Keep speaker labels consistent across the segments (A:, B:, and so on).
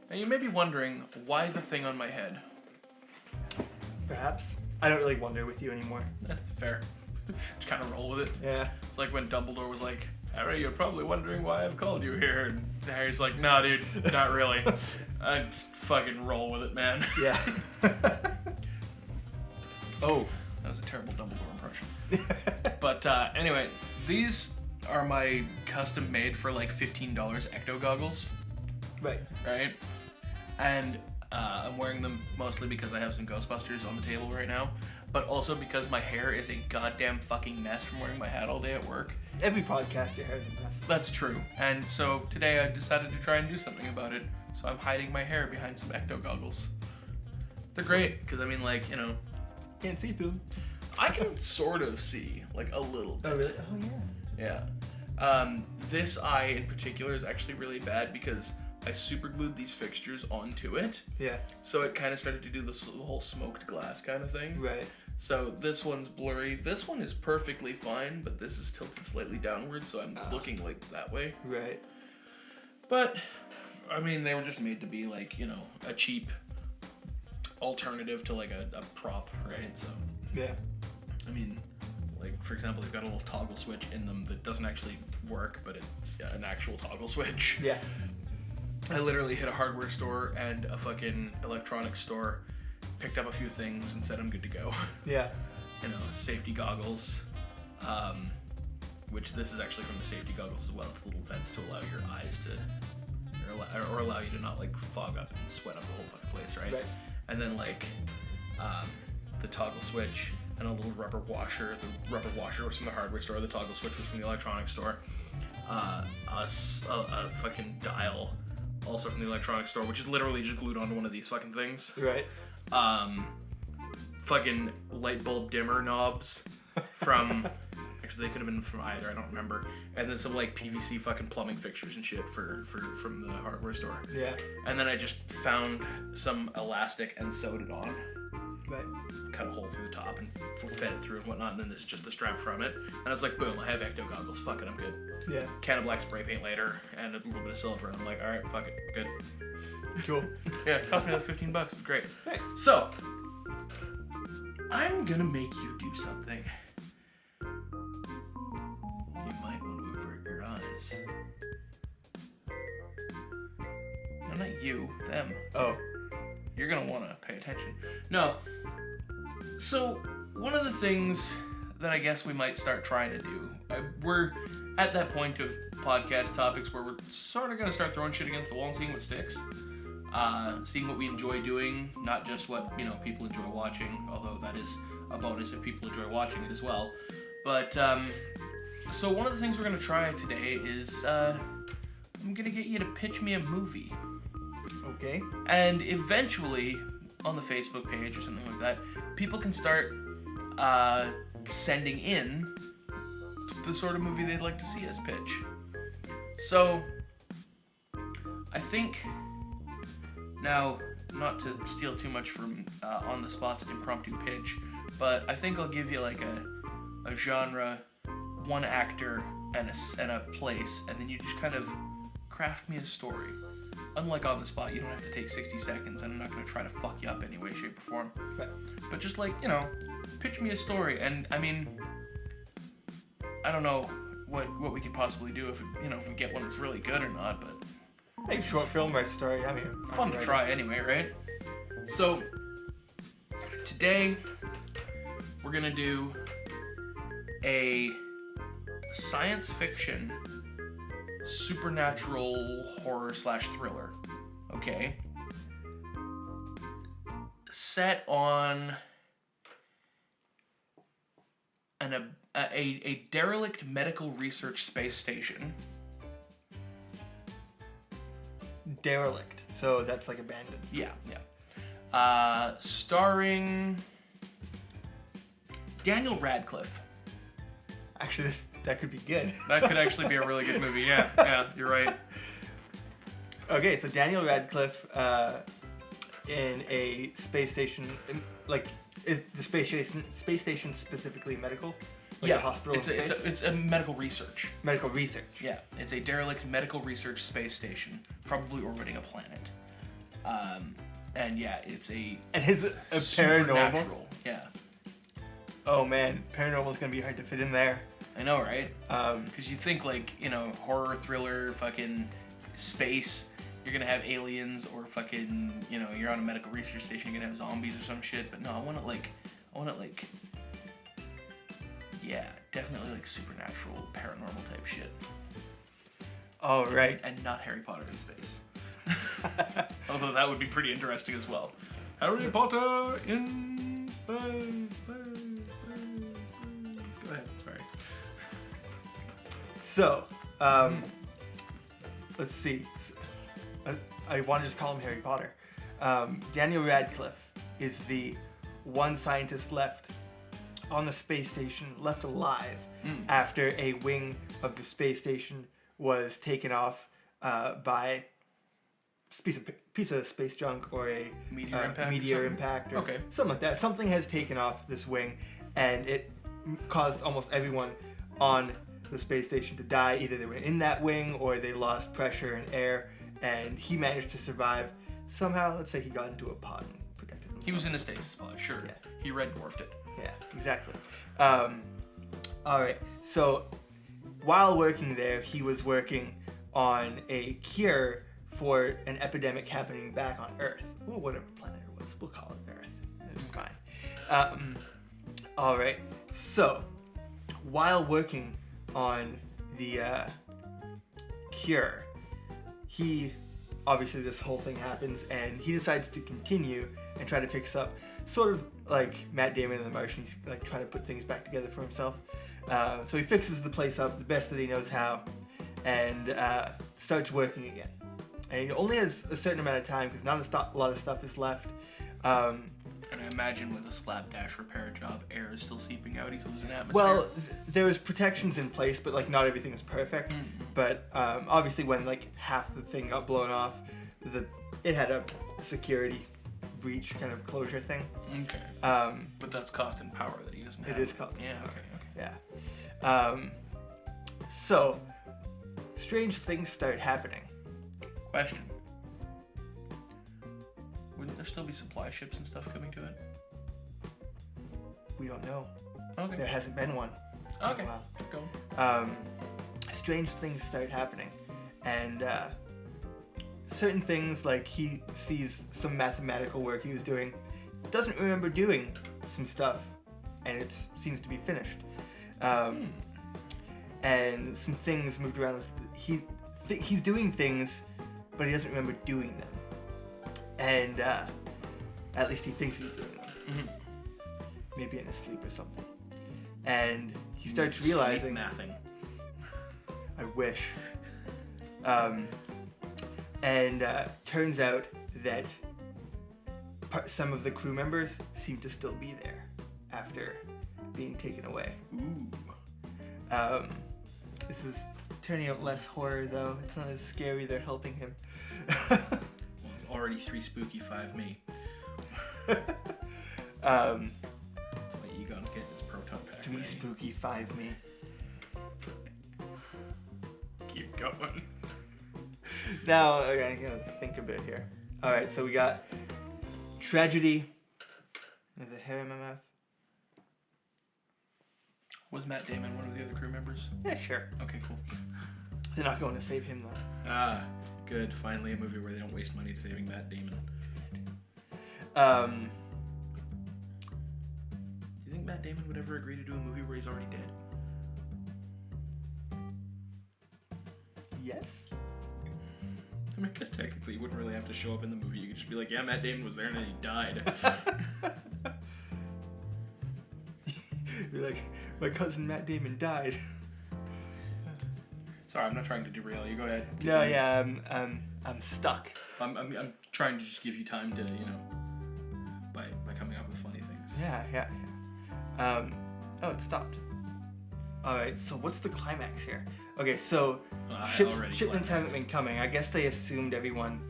A: Now you may be wondering, why the thing on my head?
B: Perhaps. I don't really wonder with you anymore.
A: That's fair. Just kind of roll with it.
B: Yeah.
A: It's like when Dumbledore was like, Harry, you're probably wondering why I've called you here. And Harry's like, nah, dude, not really. I just fucking roll with it, man.
B: Yeah. Oh.
A: That was a terrible Dumbledore impression. But anyway, these are my custom made for like $15 ecto goggles.
B: Right.
A: Right? And I'm wearing them mostly because I have some Ghostbusters on the table right now, but also because my hair is a goddamn fucking mess from wearing my hat all day at work.
B: Every podcast your hair is a mess.
A: That's true. And so today I decided to try and do something about it. So I'm hiding my hair behind some ecto goggles. They're great because I mean, like, you know,
B: Can't see through them.
A: I can sort of see, like, a little bit.
B: Oh, really? Oh, yeah.
A: Yeah. This eye in particular is actually really bad because I super glued these fixtures onto it.
B: Yeah.
A: So it kind of started to do the whole smoked glass kind of thing.
B: Right.
A: So this one's blurry. This one is perfectly fine, but this is tilted slightly downward, so I'm looking like that way.
B: Right.
A: But, I mean, they were just made to be like, you know, a cheap alternative to like a prop, right? So,
B: Yeah.
A: I mean, like, for example, they've got a little toggle switch in them that doesn't actually work, but it's an actual toggle switch.
B: Yeah.
A: I literally hit a hardware store and a fucking electronics store, picked up a few things and said I'm good to go.
B: Yeah.
A: You know, safety goggles, which this is actually from the safety goggles as well. It's little vents to allow your eyes to, or allow you to not like fog up and sweat up the whole fucking place, right?
B: Right.
A: And then like the toggle switch and a little rubber washer. The rubber washer was from the hardware store. The toggle switch was from the electronics store. A fucking dial, also from the electronics store, which is literally just glued onto one of these fucking things.
B: Right.
A: Fucking light bulb dimmer knobs from, actually they could have been from either, I don't remember. And then some like PVC fucking plumbing fixtures and shit from the hardware store.
B: Yeah.
A: And then I just found some elastic and sewed it on.
B: Right.
A: Cut a hole through the top and fed it through and whatnot, and then this is just the strap from it. And I was like, boom, I have ecto goggles, fuck it, I'm good.
B: Yeah.
A: Can of black spray paint later, and a little bit of silver, and I'm like, alright, fuck it, good.
B: Cool.
A: Yeah, it cost me like $15, it's great.
B: Nice.
A: So, I'm gonna make you do something. You might want to avert your eyes. No, not you, them.
B: Oh.
A: You're gonna wanna pay attention. No. So, one of the things that I guess we might start trying to do, we're at that point of podcast topics where we're sort of gonna start throwing shit against the wall and seeing what sticks. Seeing what we enjoy doing, not just what, you know, people enjoy watching, although that is a bonus if people enjoy watching it as well. But, so one of the things we're gonna try today is, I'm gonna get you to pitch me a movie.
B: Okay.
A: And eventually, on the Facebook page or something like that, people can start sending in the sort of movie they'd like to see us pitch. So, I think, now, not to steal too much from on-the-spot's impromptu pitch, but I think I'll give you like a genre, one actor, and a place, and then you just kind of craft me a story. Unlike on the spot, you don't have to take 60 seconds, and I'm not going to try to fuck you up any way, shape, or form.
B: Right.
A: But just like, you know, pitch me a story, and I mean, I don't know what we could possibly do if we get one that's really good or not, but
B: Like short film, right story. I mean,
A: fun to try anyway, right? So today we're gonna do a science fiction supernatural horror / thriller, okay? Set on a derelict medical research space station.
B: Derelict. So that's like abandoned.
A: Yeah. Starring Daniel Radcliffe.
B: Actually, that could be good.
A: That could actually be a really good movie. Yeah, you're right.
B: Okay, so Daniel Radcliffe in a space station, like, is the space station specifically medical? Like
A: yeah,
B: a hospital
A: it's a medical research.
B: Medical research.
A: Yeah, it's a derelict medical research space station, probably orbiting a planet. And yeah, it's a
B: And it's a paranormal.
A: supernatural. Yeah.
B: Oh man, paranormal's gonna be hard to fit in there.
A: I know, right?
B: Um,
A: Because you think like, horror, thriller, fucking space, you're gonna have aliens, or fucking, you're on a medical research station, you're gonna have zombies or some shit. But no, I want it like, yeah, definitely like supernatural, paranormal type shit.
B: all right.
A: And not Harry Potter in space. Although that would be pretty interesting as well. Harry Potter in space. Go ahead, sorry.
B: So, let's see. I want to just call him Harry Potter. Daniel Radcliffe is the one scientist left on the space station, left alive after a wing of the space station was taken off by piece of space junk or a
A: meteor
B: impact or
A: okay.
B: something like that. Something has taken off this wing, and it caused almost everyone on the space station to die. Either they were in that wing or they lost pressure and air, and he managed to survive somehow. Let's say he got into a pod and protected himself.
A: He was in a stasis pod, sure.
B: Yeah.
A: He red dwarfed it.
B: Yeah, exactly. All right. So while working there, he was working on a cure for an epidemic happening back on Earth. Well, whatever planet it was, we'll call it Earth. It's fine. All right. So while working on the cure, obviously this whole thing happens, and he decides to continue and try to fix up, sort of like Matt Damon in The Martian. He's like trying to put things back together for himself. So he fixes the place up the best that he knows how, and starts working again. And he only has a certain amount of time because not a lot of stuff is left.
A: And I imagine with a slapdash repair job, air is still seeping out. He's losing atmosphere.
B: Well, there was protections in place, but like not everything is perfect. But obviously, when like half the thing got blown off, it had a security breach kind of closure thing.
A: Okay. But that's cost and power that he doesn't have.
B: It is cost.
A: Yeah. Okay.
B: Yeah. So strange things start happening.
A: Question. Wouldn't there still be supply ships and stuff coming to it?
B: We don't know.
A: Okay.
B: There hasn't been one.
A: Okay.
B: In a while.
A: Keep going.
B: Strange things start happening, and certain things, like he sees some mathematical work he was doing, doesn't remember doing some stuff, and it seems to be finished. And some things moved around. He's doing things, but he doesn't remember doing them. And at least he thinks he's doing them. Maybe in his sleep or something. And he starts realizing...
A: Nothing.
B: I wish. Turns out that some of the crew members seem to still be there after being taken away.
A: Ooh.
B: This is turning out less horror, though. It's not as scary. They're helping him.
A: Well, it's already 3 spooky, 5 me. That's why Egon's getting his proton pack.
B: 3 spooky, 5 me.
A: Keep going.
B: Now, okay, I gotta think a bit here. Alright, so we got tragedy. The hair in my mouth.
A: Was Matt Damon one of the other crew members?
B: Yeah, sure.
A: Okay, cool.
B: They're not going to save him, though.
A: Ah, good. Finally a movie where they don't waste money saving Matt Damon.
B: Um,
A: Do you think Matt Damon would ever agree to do a movie where he's already dead?
B: yes?
A: I mean, I guess technically you wouldn't really have to show up in the movie. You could just be like, yeah, Matt Damon was there and then he died.
B: Be like, my cousin Matt Damon died.
A: Sorry, I'm not trying to derail you. Go ahead. Keep
B: No,
A: going.
B: yeah, I'm stuck.
A: I'm trying to just give you time to, by coming up with funny things.
B: Yeah. Oh, it stopped. Alright, so what's the climax here? Okay, so shipments haven't been coming. I guess they assumed everyone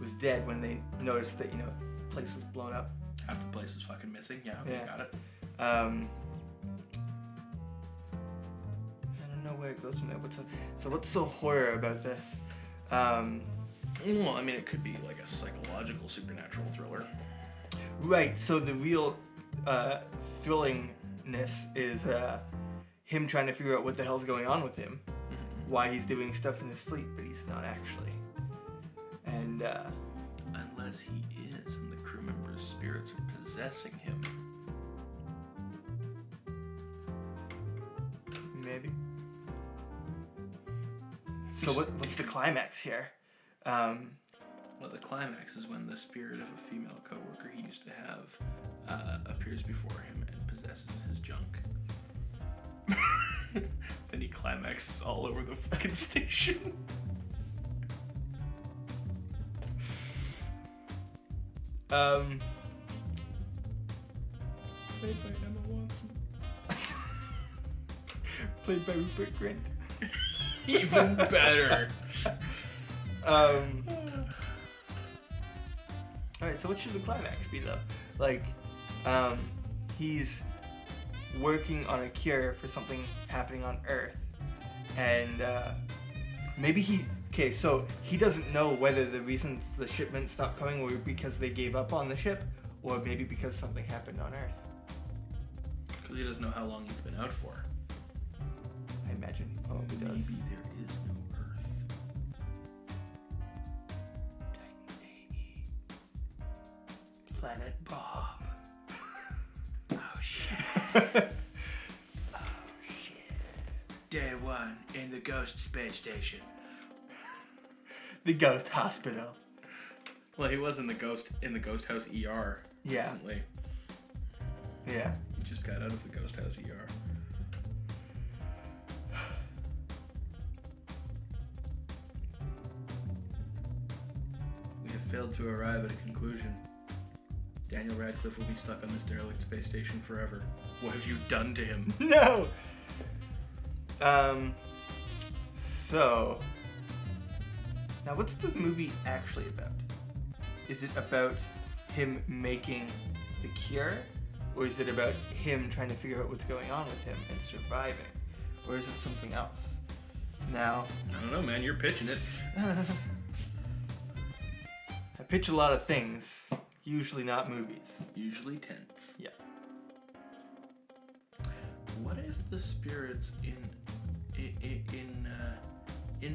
B: was dead when they noticed that, the place was blown up.
A: Half the place is fucking missing. Yeah, okay,
B: Yeah.
A: got it.
B: I don't know where it goes from there. What's so horror about this?
A: Well, I mean, it could be like a psychological supernatural thriller.
B: Right, so the real thrillingness is him trying to figure out what the hell's going on with him.
A: Mm-hmm.
B: Why he's doing stuff in his sleep, but he's not actually. And,
A: unless he is, and the crew members' spirits are possessing him.
B: maybe. So what's the climax here?
A: Well, the climax is when the spirit of a female coworker he used to have appears before him and possesses his junk. Then he climaxes all over the fucking station. Played by Emma Watson.
B: Played by Rupert Grint.
A: Even better.
B: Alright, so what should the climax be though? Like, he's working on a cure for something happening on Earth. And maybe so he doesn't know whether the reasons the shipment stopped coming were because they gave up on the ship, or maybe because something happened on Earth.
A: Because he doesn't know how long he's been out for.
B: I imagine he probably does.
A: Maybe there is no Earth.
B: Planet Bob.
A: Oh shit. Oh shit. Day one in the Ghost Space Station.
B: The Ghost Hospital.
A: Well, he was in the Ghost House ER recently.
B: Yeah.
A: He just got out of the Ghost House ER. We have failed to arrive at a conclusion. Daniel Radcliffe will be stuck on this derelict space station forever. What have you done to him?
B: No! So... Now, what's this movie actually about? Is it about him making the cure? Or is it about him trying to figure out what's going on with him and surviving? Or is it something else? Now...
A: I don't know, man. You're pitching it.
B: I pitch a lot of things. Usually not movies.
A: Usually tense.
B: Yeah.
A: What if the spirits in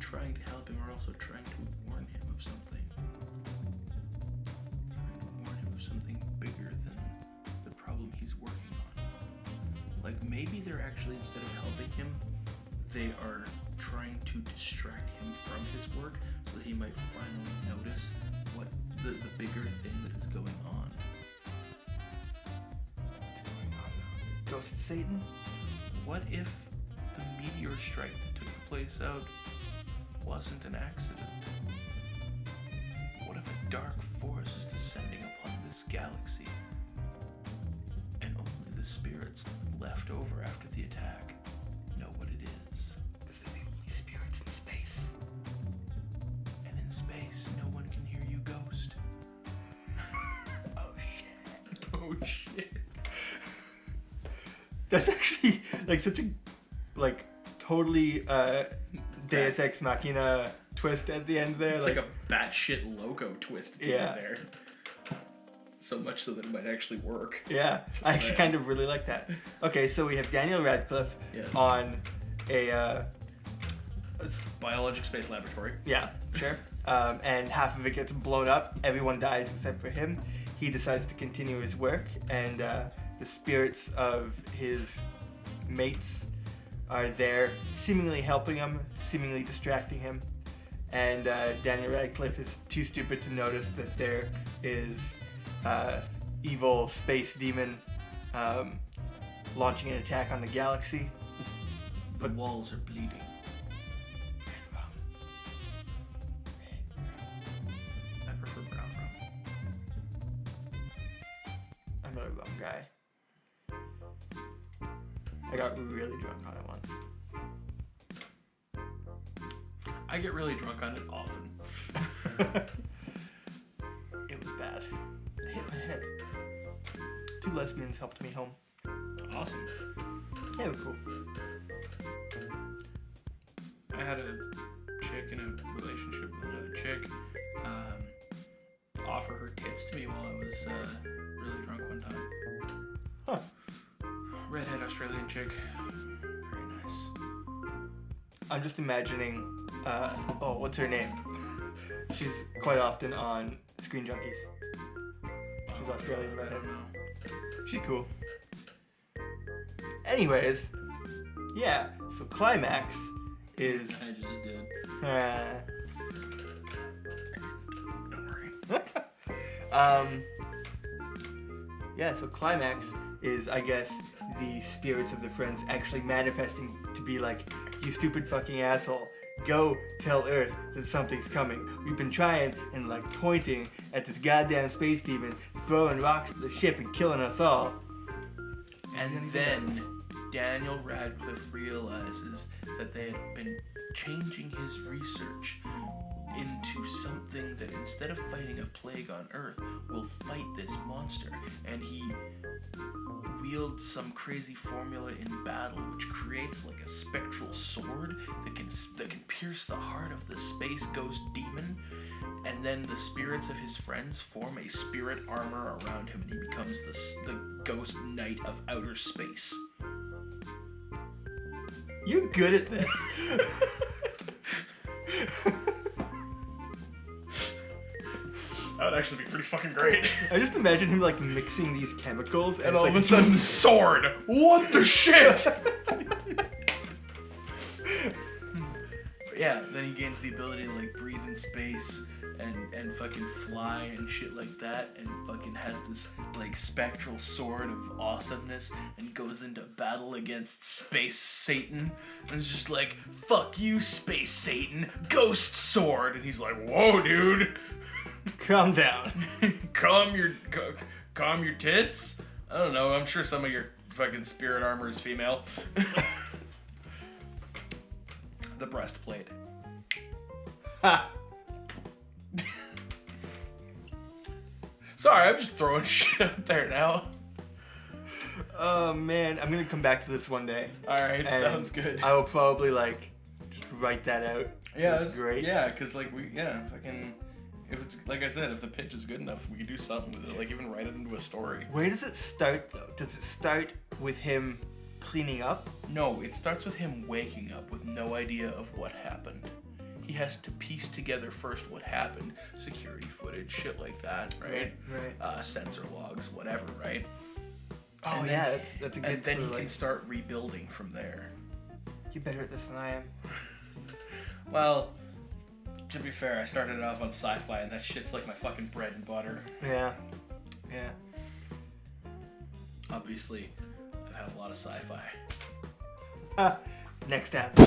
A: trying to help him are also trying to warn him of something? Trying to warn him of something bigger than the problem he's working on. Like maybe they're actually, instead of helping him, they are trying to distract him from his work so that he might finally notice what the bigger thing that is going on.
B: What's going on now? Ghost Satan?
A: What if the meteor strike that took place out wasn't an accident? What if a dark force is descending upon this galaxy and only the spirits left over after the attack know what it is?
B: Because they're the only spirits in space.
A: And in space, no one can hear you, ghost.
B: Oh shit.
A: Oh shit.
B: That's actually like such a totally Deus Ex Machina twist at the end there.
A: It's like a batshit loco twist at the
B: Yeah.
A: end there. So much so that it might actually work.
B: Yeah, I actually kind of really like that. Okay, so we have Daniel Radcliffe
A: Yes.
B: on a
A: Biologic Space Laboratory.
B: yeah, sure. And half of it gets blown up. Everyone dies except for him. He decides to continue his work, and the spirits of his mates are there, seemingly helping him, seemingly distracting him. And Daniel Radcliffe is too stupid to notice that there is evil space demon launching an attack on the galaxy.
A: The walls are bleeding. I prefer brown rum.
B: I'm not a rum guy. I got really drunk on it once.
A: I get really drunk on it often.
B: It was bad. I hit my head. 2 lesbians helped me home.
A: Awesome.
B: They were cool.
A: I had a chick in a relationship with another chick this to me while I was really drunk one time.
B: Huh.
A: Redhead Australian chick. Very nice.
B: I'm just imagining, what's her name? She's quite often on Screen Junkies. She's Australian
A: I
B: redhead.
A: don't know.
B: She's cool. Anyways, yeah, so Climax is...
A: I just did. Don't worry.
B: Yeah, so Climax is, I guess, the spirits of the friends actually manifesting to be like, you stupid fucking asshole, go tell Earth that something's coming. We've been trying and like pointing at this goddamn space demon, throwing rocks at the ship and killing us all.
A: And then Daniel Radcliffe realizes that they had been changing his research into something that instead of fighting a plague on Earth, will fight this monster. And he wields some crazy formula in battle, which creates like a spectral sword that can pierce the heart of the space ghost demon. And then the spirits of his friends form a spirit armor around him, and he becomes the ghost knight of outer space.
B: You're good at this.
A: That would actually be pretty fucking great.
B: I just imagine him like mixing these chemicals
A: And
B: it's
A: all
B: like,
A: of a sudden, sword! What the shit? But yeah, then he gains the ability to like breathe in space and fucking fly and shit like that, and fucking has this like spectral sword of awesomeness and goes into battle against Space Satan, and it's just like, fuck you, Space Satan, ghost sword, and he's like, whoa, dude.
B: calm down.
A: calm your tits. I don't know. I'm sure some of your fucking spirit armor is female. The breastplate.
B: Ha.
A: Sorry, I'm just throwing shit out there now.
B: Oh man, I'm gonna come back to this one day.
A: All right,
B: and
A: sounds good.
B: I will probably like just write that out.
A: Yeah,
B: that's great.
A: Yeah, because like fucking. If it's like I said, if the pitch is good enough, we could do something with it. Like even write it into a story.
B: Where does it start though? Does it start with him cleaning up?
A: No, it starts with him waking up with no idea of what happened. He has to piece together first what happened, security footage, shit like that, right?
B: Right.
A: Sensor logs, whatever, right?
B: Oh
A: And
B: yeah,
A: then-
B: that's a good.
A: And then
B: sort
A: he
B: of,
A: can start rebuilding from there.
B: You're better at this than I am.
A: Well, to be fair, I started off on Sci-Fi, and that shit's like my fucking bread and butter.
B: Yeah.
A: Obviously, I've had a lot of Sci-Fi.
B: Next app.